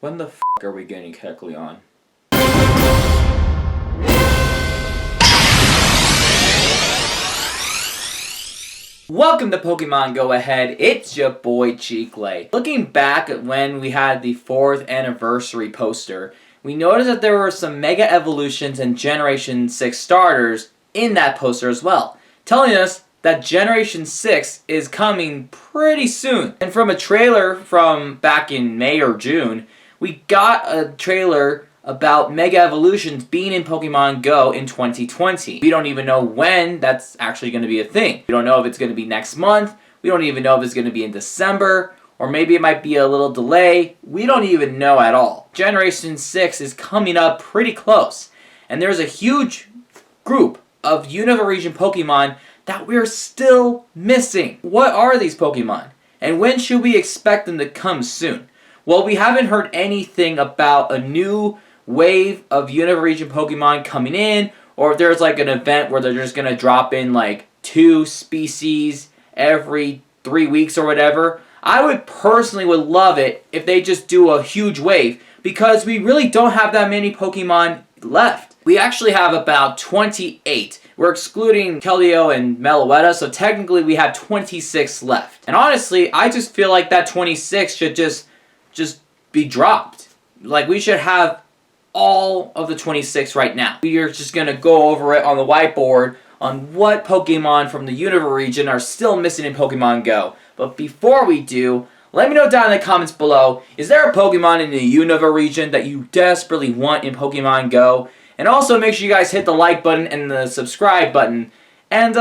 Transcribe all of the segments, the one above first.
When the f*** are we getting Kecleon? Welcome to Pokemon Go Ahead, it's your boy Cheeklay. Looking back at when we had the 4th anniversary poster, we noticed that there were some Mega Evolutions and Generation 6 starters in that poster as well, telling us that Generation 6 is coming pretty soon. And from a trailer from back in May or June, we got a trailer about Mega Evolutions being in Pokemon Go in 2020. We don't even know when that's actually going to be a thing. We don't know if it's going to be next month. We don't even know if it's going to be in December. Or maybe it might be a little delay. We don't even know at all. Generation 6 is coming up pretty close. And there's a huge group of Unova region Pokemon that we're still missing. What are these Pokemon? And when should we expect them to come soon? Well, we haven't heard anything about a new wave of Unova region Pokemon coming in, or if there's like an event where they're just going to drop in like 2 species every 3 weeks or whatever. I would personally love it if they just do a huge wave, because we really don't have that many Pokemon left. We actually have about 28. We're excluding Keldeo and Meloetta, so technically we have 26 left. And honestly, I just feel like that 26 should just be dropped. Like, we should have all of the 26 right now. We are just going to go over it on the whiteboard on what Pokemon from the Unova region are still missing in Pokemon Go. But before we do, let me know down in the comments below, is there a Pokemon in the Unova region that you desperately want in Pokemon Go? And also make sure you guys hit the like button and the subscribe button. And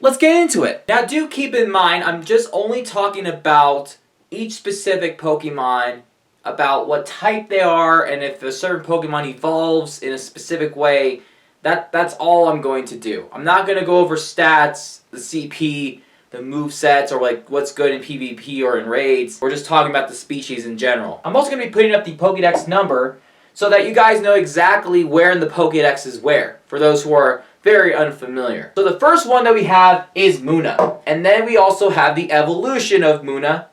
let's get into it. Now do keep in mind, I'm just only talking about each specific Pokemon, about what type they are, and if a certain Pokemon evolves in a specific way. That's all I'm going to do. I'm not going to go over stats, the CP, the movesets, or like what's good in PvP or in raids. We're just talking about the species in general. I'm also going to be putting up the Pokédex number so that you guys know exactly where in the Pokédex is where, for those who are very unfamiliar. So the first one that we have is Munna. And then we also have the evolution of Munna,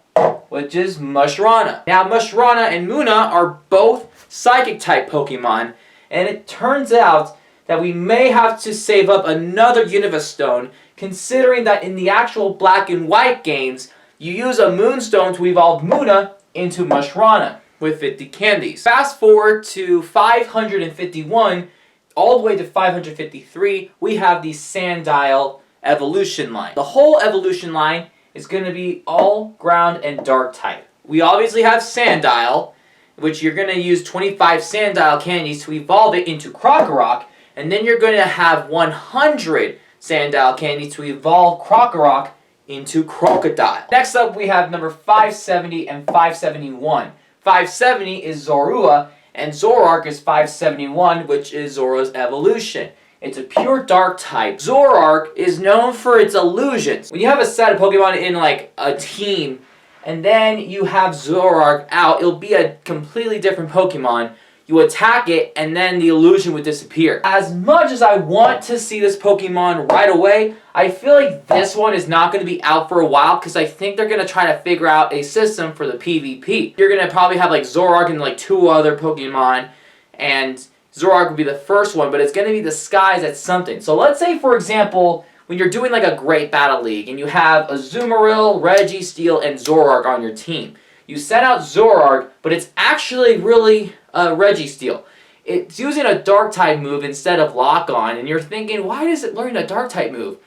which is Mushrana. Now Mushrana and Munna are both Psychic type Pokemon, and it turns out that we may have to save up another Unova Stone, considering that in the actual Black and White games, you use a Moonstone to evolve Munna into Mushrana with 50 candies. Fast forward to 551, all the way to 553, we have the Sandile Evolution line. The whole Evolution line is going to be all ground and dark type. We obviously have Sandile, which you're going to use 25 Sandile candies to evolve it into Krokorok, and then you're going to have 100 Sandile candies to evolve Krokorok into Crocodile. Next up we have number 570 and 571. 570 is Zorowa, and Zoroark is 571, which is Zorowa's evolution. It's a pure dark type. Zoroark is known for its illusions. When you have a set of Pokemon in like a team, and then you have Zoroark out, it'll be a completely different Pokemon. You attack it, and then the illusion would disappear. As much as I want to see this Pokemon right away, I feel like this one is not going to be out for a while, because I think they're going to try to figure out a system for the PvP. You're going to probably have like Zoroark and like 2 other Pokemon, and Zoroark would be the first one, but it's going to be disguised as something. So let's say, for example, when you're doing like a great battle league, and you have Azumarill, Registeel, and Zoroark on your team. You send out Zoroark, but it's actually really Registeel. It's using a dark type move instead of lock on, and you're thinking, why is it learning a dark type move?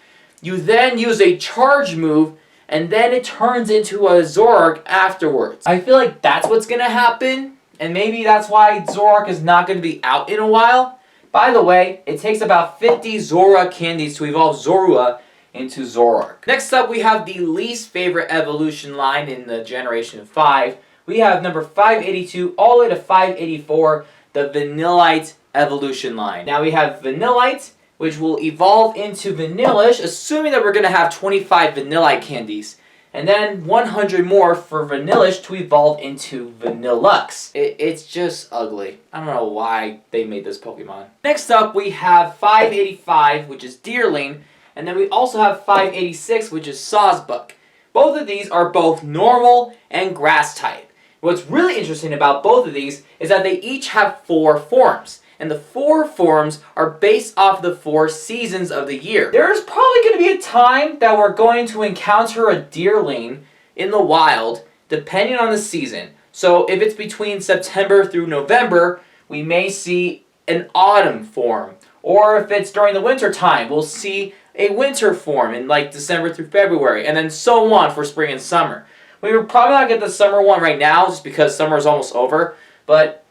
You then use a charge move, and then it turns into a Zoroark afterwards. I feel like that's what's going to happen, and maybe that's why Zoroark is not going to be out in a while. By the way, it takes about 50 Zoroark candies to evolve Zorowa into Zoroark. Next up, we have the least favorite evolution line in the Generation 5. We have number 582 all the way to 584, the Vanillite Evolution line. Now we have Vanillite, which will evolve into Vanillish, assuming that we're going to have 25 Vanillite candies. And then 100 more for Vanillish to evolve into Vanillux. It's just ugly. I don't know why they made this Pokemon. Next up, we have 585, which is Deerling. And then we also have 586, which is Sawsbuck. Both of these are both normal and grass type. What's really interesting about both of these is that they each have 4 forms. And the 4 forms are based off the 4 seasons of the year. There's probably going to be a time that we're going to encounter a Deerling in the wild, depending on the season. So if it's between September through November, we may see an autumn form. Or if it's during the winter time, we'll see a winter form in like December through February, and then so on for spring and summer. We will probably not get the summer one right now just because summer is almost over, but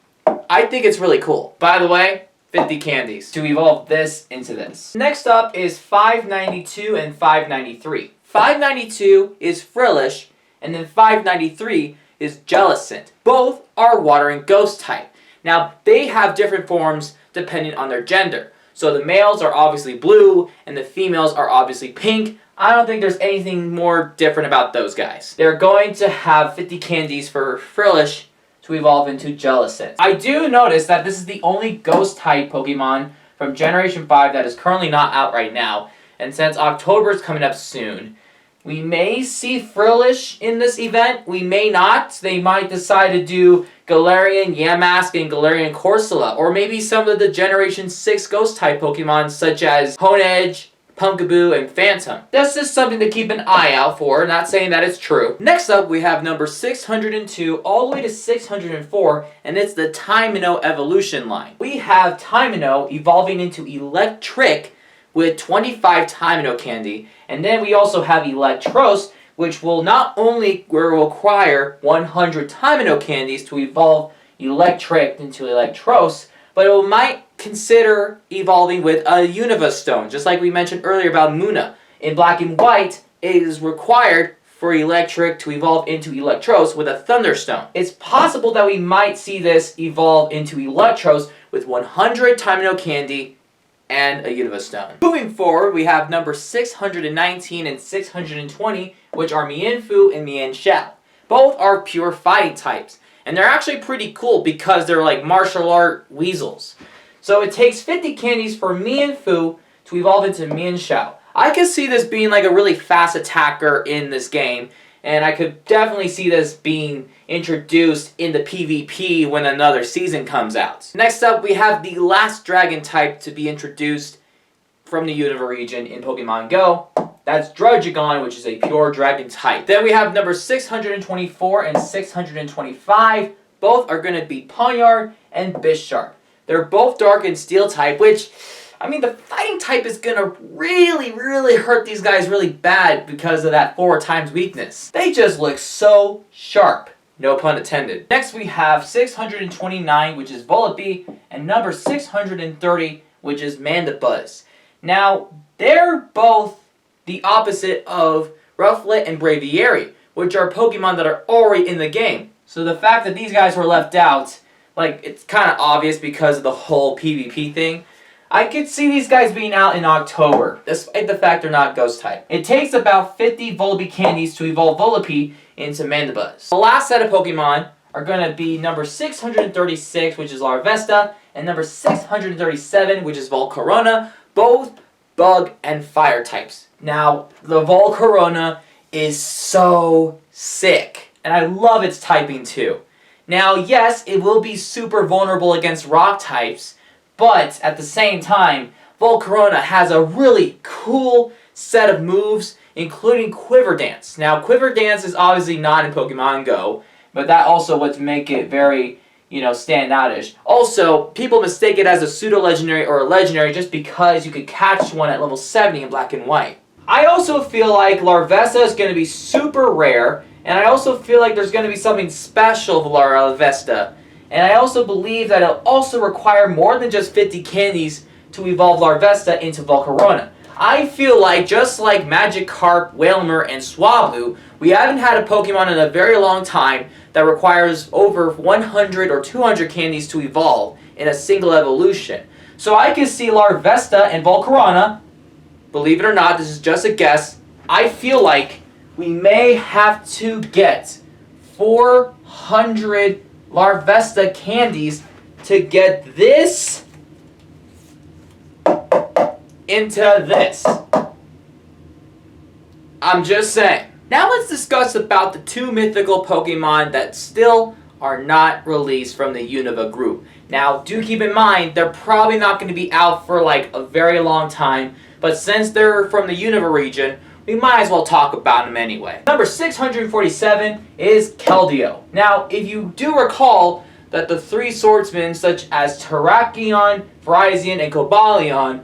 I think it's really cool. By the way, 50 candies to evolve this into this. Next up is 592 and 593. 592 is Frillish, and then 593 is Jellicent. Both are water and ghost type. Now, they have different forms depending on their gender. So the males are obviously blue, and the females are obviously pink. I don't think there's anything more different about those guys. They're going to have 50 candies for Frillish to evolve into Jellicent. I do notice that this is the only ghost-type Pokemon from Generation 5 that is currently not out right now. And since October is coming up soon, we may see Frillish in this event. We may not. They might decide to do Galarian Yamask and Galarian Corsola. Or maybe some of the Generation 6 Ghost-type Pokemon such as Honedge, Pumpkaboo, and Phantom. That's just something to keep an eye out for, not saying that it's true. Next up, we have number 602 all the way to 604, and it's the Timino Evolution line. We have Timino evolving into Electric with 25 Timino candy, and then we also have Electros, which will not only require 100 Timino candies to evolve Electric into Electros, but it might consider evolving with a Unova stone, just like we mentioned earlier about Munna. In Black and White, it is required for Electric to evolve into Electros with a Thunderstone. It's possible that we might see this evolve into Electros with 100 Timino candy and a Unova stone. Moving forward, we have number 619 and 620, which are Mienfoo and Mienshao. Both are pure fighting types, and they're actually pretty cool because they're like martial art weasels. So it takes 50 candies for Mienfoo to evolve into Mienshao. I could see this being like a really fast attacker in this game, and I could definitely see this being introduced in the PvP when another season comes out. Next up, we have the last dragon type to be introduced from the Unova region in Pokemon Go. That's Drudgigon, which is a pure dragon type. Then we have number 624 and 625. Both are going to be Pawniard and Bisharp. They're both dark and steel type, which, I mean, the fighting type is going to really hurt these guys really bad because of that 4 times weakness. They just look so sharp. No pun intended. Next we have 629, which is Volibee, and number 630, which is Mandibuzz. Now, they're both the opposite of Rufflet and Braviary, which are Pokemon that are already in the game. So the fact that these guys were left out, like, it's kind of obvious because of the whole PvP thing. I could see these guys being out in October, despite the fact they're not ghost type. It takes about 50 Volibee candies to evolve Volibee into Mandibuzz. The last set of Pokemon are going to be number 636, which is Larvesta, and number 637, which is Val Corona, both bug and fire types. Now, the Val Corona is so sick, and I love its typing too. Now, yes, it will be super vulnerable against rock types, but at the same time, Val Corona has a really cool set of moves, including Quiver Dance. Now, Quiver Dance is obviously not in Pokemon Go, but that also would make it very, stand outish. Also, people mistake it as a pseudo-legendary or a legendary just because you could catch one at level 70 in Black and White. I also feel like Larvesta is going to be super rare, and I also feel like there's going to be something special with Larvesta. And I also believe that it'll also require more than just 50 candies to evolve Larvesta into Val Corona. I feel like, just like Magikarp, Wailmer, and Swablu, we haven't had a Pokemon in a very long time that requires over 100 or 200 candies to evolve in a single evolution. So I can see Larvesta and Val Corona, believe it or not, this is just a guess, I feel like we may have to get 400 Larvesta candies to get this into this. I'm just saying. Now let's discuss about the 2 mythical Pokemon that still are not released from the Unova group. Now, do keep in mind, they're probably not going to be out for like a very long time, but since they're from the Unova region, we might as well talk about them anyway. Number 647 is Keldeo. Now, if you do recall that the three swordsmen such as Terrakion, Virizion, and Cobalion,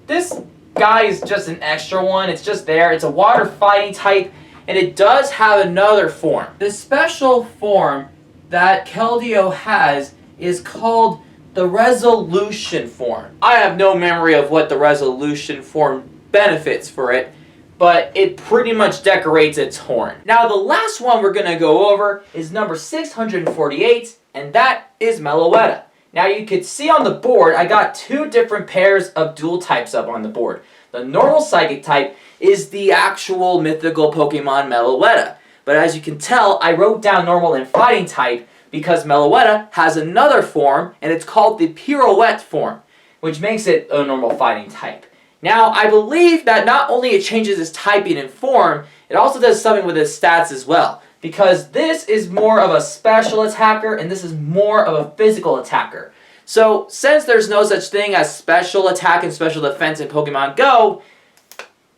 this guy is just an extra one. It's just there. It's a water fighting type, and it does have another form. The special form that Keldeo has is called the Resolution form. I have no memory of what the Resolution form benefits for it, but it pretty much decorates its horn. Now, the last one we're going to go over is number 648, and that is Meloetta. Now, you could see on the board, I got two different pairs of dual types up on the board. The normal psychic type is the actual mythical Pokemon Meloetta. But as you can tell, I wrote down normal and fighting type because Meloetta has another form, and it's called the Pirouette form, which makes it a normal fighting type. Now, I believe that not only it changes its typing and form, it also does something with its stats as well. Because this is more of a special attacker, and this is more of a physical attacker. So, since there's no such thing as special attack and special defense in Pokemon Go,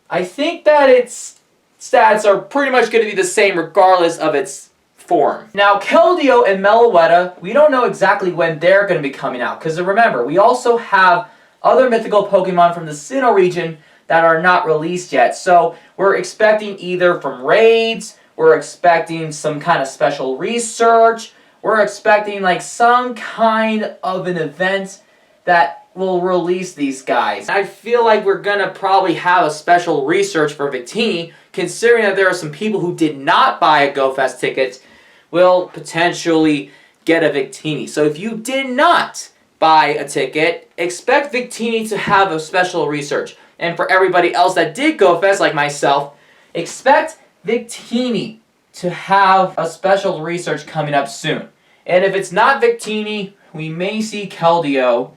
I think that its stats are pretty much going to be the same regardless of its form. Now, Keldeo and Meloetta, we don't know exactly when they're going to be coming out. Because remember, we also have other mythical Pokemon from the Sinnoh region that are not released yet. So we're expecting either from raids, we're expecting some kind of special research, we're expecting like some kind of an event that will release these guys. I feel like we're gonna probably have a special research for Victini, considering that there are some people who did not buy a GoFest ticket will potentially get a Victini. So if you did not buy a ticket, expect Victini to have a special research. And for everybody else that did GoFest, like myself, expect Victini to have a special research coming up soon. And if it's not Victini, we may see Keldeo,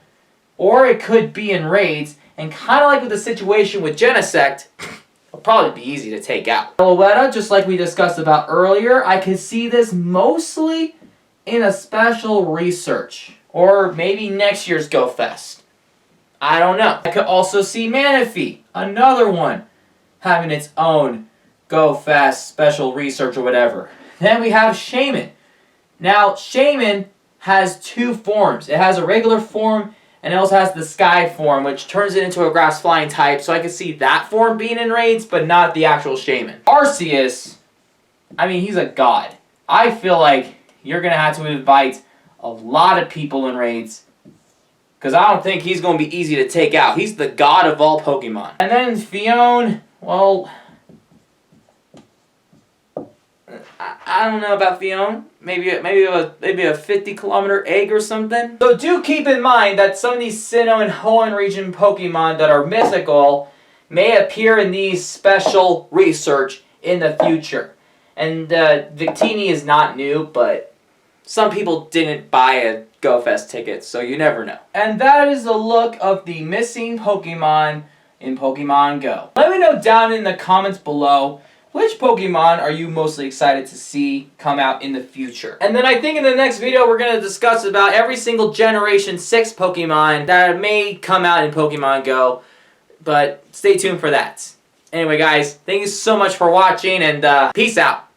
or it could be in raids, and kind of like with the situation with Genesect, it'll probably be easy to take out. Meloetta, just like we discussed about earlier, I could see this mostly in a special research. Or maybe next year's GoFest. I don't know. I could also see Manaphy, another one, having its own GoFest special research or whatever. Then we have Shaymin. Now, Shaymin has two forms. It has a regular form, and it also has the Sky form, which turns it into a grass flying type. So I could see that form being in raids, but not the actual Shaymin. Arceus, I mean, he's a god. I feel like you're going to have to invite a lot of people in raids, because I don't think he's going to be easy to take out. He's the god of all Pokemon. And then Fion, well, I don't know about Fion. Maybe a 50-kilometer egg or something. So do keep in mind that some of these Sinnoh and Hoenn region Pokemon that are mythical may appear in these special research in the future. And Victini is not new, but some people didn't buy a GoFest ticket, so you never know. And that is the look of the missing Pokemon in Pokemon Go. Let me know down in the comments below, which Pokemon are you mostly excited to see come out in the future? And then I think in the next video we're going to discuss about every single Generation 6 Pokemon that may come out in Pokemon Go. But stay tuned for that. Anyway guys, thank you so much for watching, and peace out.